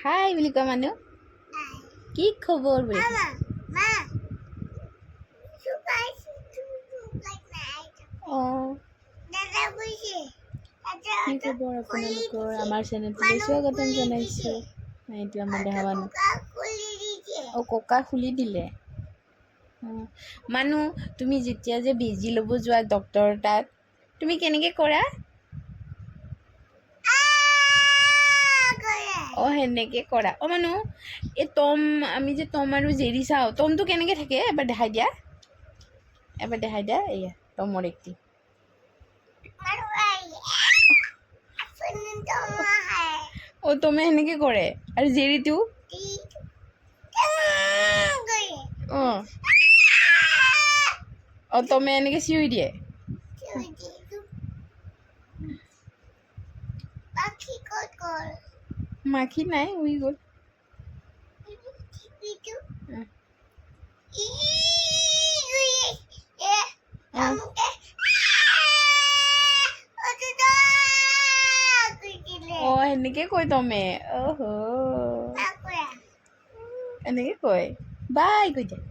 হাই বুলি কোৱা মানুহ কি খবৰ বুলি অঁ কি খবৰ আপোনালোকৰ আমাৰ চেনেলটোলৈ স্বাগতম জনাইছোঁ। এইটো আমাৰ দেহা মানুহ অঁ ককা খুলি দিলে। মানুহ তুমি যেতিয়া যে বেজি ল'ব যোৱা ডক্টৰ তাত তুমি কেনেকৈ কৰা? অঁ সেনেকৈ কৰা। অঁ মানুহ এই টম আমি যে টম আৰু জেৰি চাওঁ, টমটো কেনেকৈ থাকে এবাৰ দেখাই দিয়া, এয়া টমৰ এক্টিং। অঁ টমে সেনেকৈ কৰে আৰু জেৰিটো অঁ অঁ টমে এনেকৈ চিঞৰি দিয়ে। মাখি নাই, উৰি গ'ল। অঁ সেনেকৈ কয় টমে। অহ' এনেকৈ কয় বাই কৈ দিয়া।